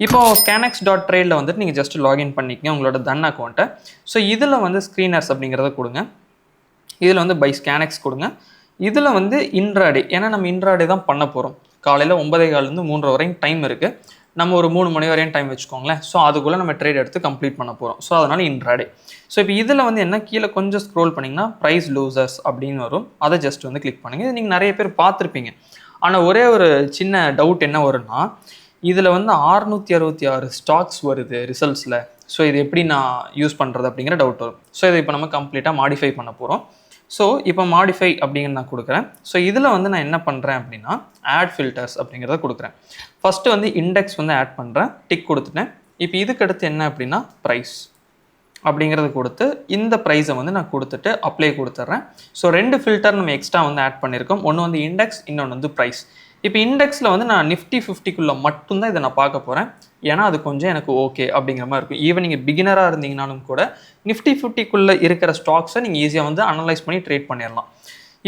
இப்போ scanx.tradeல வந்துட்டு நீங்கள் ஜஸ்ட் லாகின் பண்ணிக்கங்க உங்களோட தன் அக்கௌண்ட்டை. ஸோ இதில் வந்து ஸ்க்ரீனர்ஸ் அப்படிங்கிறத கொடுங்க. இதில் வந்து பை scanx கொடுங்க. இதில் வந்து இன்ட்ராடே, ஏன்னா நம்ம இன்ட்ராடே தான் பண்ண போகிறோம். காலையில் 9:15 3 வரையும் டைம் இருக்குது. நம்ம ஒரு 3 மணி வரையும் டைம் வச்சுக்கோங்களேன். ஸோ அதுக்குள்ளே நம்ம ட்ரேட் எடுத்து கம்ப்ளீட் பண்ண போகிறோம். ஸோ அதனால் இன்ட்ராடே. ஸோ இப்போ இதில் வந்து என்ன கீழே கொஞ்சம் ஸ்க்ரோல் பண்ணிங்கன்னா ப்ரைஸ் லூசர்ஸ் அப்படின்னு வரும். அதை ஜஸ்ட் வந்து கிளிக் பண்ணுங்கள். இது நீங்கள் நிறைய பேர் பார்த்துருப்பீங்க. ஆனால் ஒரே ஒரு சின்ன டவுட் என்ன வரும்னா, இதில் வந்து 666 ஸ்டாக்ஸ் வருது ரிசல்ட்ஸில். ஸோ இது எப்படி நான் யூஸ் பண்ணுறது அப்படிங்கிற டவுட் வரும். ஸோ இதை இப்போ நம்ம கம்ப்ளீட்டாக மாடிஃபை பண்ண போகிறோம். ஸோ இப்போ மாடிஃபை அப்படிங்கிற நான் கொடுக்குறேன். ஸோ இதில் வந்து நான் என்ன பண்ணுறேன் அப்படின்னா ஆட் ஃபில்டர்ஸ் அப்படிங்கிறத கொடுக்குறேன். ஃபஸ்ட்டு வந்து இண்டெக்ஸ் வந்து ஆட் பண்ணுறேன், டிக் கொடுத்துட்டேன். இப்போ இதுக்கு அடுத்து என்ன அப்படின்னா ப்ரைஸ் அப்படிங்கிறத கொடுத்து இந்த ப்ரைஸை வந்து நான் கொடுத்துட்டு அப்ளை கொடுத்துட்றேன். ஸோ 2 ஃபில்டர் நம்ம எக்ஸ்ட்ரா வந்து ஆட் பண்ணியிருக்கோம். ஒன்று வந்து இண்டெக்ஸ், இன்னொன்று வந்து ப்ரைஸ். இப்போ இண்டெக்ஸில் வந்து நான் நிஃப்டி 50க்குள்ளே மட்டும்தான் இதை நான் பார்க்க போகிறேன். ஏன்னா அது கொஞ்சம் எனக்கு ஓகே அப்படிங்கிற மாதிரி இருக்கும். ஈவன் நீங்கள் பிகினராக இருந்தீங்கனாலும் கூட நிஃப்டி 50க்குள்ளே இருக்கிற ஸ்டாக்ஸை நீங்கள் ஈஸியாக வந்து அனலைஸ் பண்ணி ட்ரேட் பண்ணிடலாம்.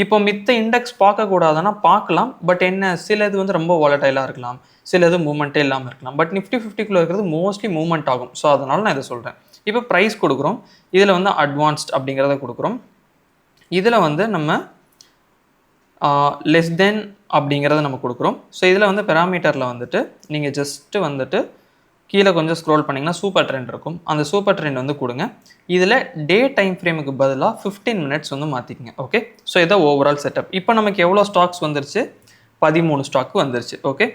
இப்போ மித்த இண்டெக்ஸ் பார்க்கக்கூடாதுன்னா பார்க்கலாம். பட் என்ன, சில இது வந்து ரொம்ப வாலடைலாக இருக்கலாம், சில இது மூவ்மெண்ட்டே இல்லாமல் இருக்கலாம். பட் நிஃப்டி 50க்குள்ளே இருக்கிறது மோஸ்ட்லி மூவ்மெண்ட் ஆகும். ஸோ அதனால் நான் இதை சொல்கிறேன். இப்போ ப்ரைஸ் கொடுக்குறோம். இதில் வந்து அட்வான்ஸ்ட் அப்படிங்கிறத கொடுக்குறோம். இதில் வந்து நம்ம லெஸ் தென் அப்படிங்கிறத நம்ம கொடுக்குறோம். ஸோ இதில் வந்து பெராமீட்டரில் வந்துட்டு நீங்கள் ஜஸ்ட்டு வந்துட்டு கீழே கொஞ்சம் ஸ்க்ரோல் பண்ணிங்கன்னா சூப்பர் ட்ரெண்ட் இருக்கும். அந்த சூப்பர் ட்ரெண்ட் வந்து கொடுங்க. இதில் டே டைம் ஃப்ரேமுக்கு பதிலாக 15 மினிட்ஸ் வந்து மாற்றிக்கங்க. ஓகே, ஸோ இதான் ஓவரால் செட்டப். இப்போ நமக்கு எவ்வளோ ஸ்டாக்ஸ் வந்துருச்சு? 13 ஸ்டாக்கு வந்துருச்சு. ஓகே,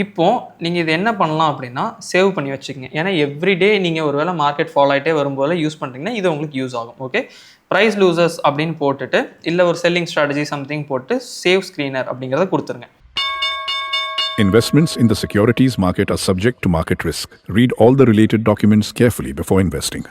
இப்போது நீங்கள் இது என்ன பண்ணலாம் அப்படின்னா சேவ் பண்ணி வச்சுக்கோங்க. ஏன்னா எவ்ரிடே நீங்கள் ஒரு வேளை மார்க்கெட் ஃபாலோ ஆகிட்டே வரும்போது யூஸ் பண்ணுறீங்கன்னா இது உங்களுக்கு யூஸ் ஆகும். ஓகே, ப்ரைஸ் லூசர்ஸ் அப்படின்னு போட்டுட்டு இல்லை ஒரு செல்லிங் ஸ்ட்ராட்டஜி சம்திங் போட்டு சேவ் ஸ்க்ரீனர் அப்படிங்கிறத கொடுத்துருங்க. Investments in the securities market are subject to market risk. Read all the related documents carefully before investing.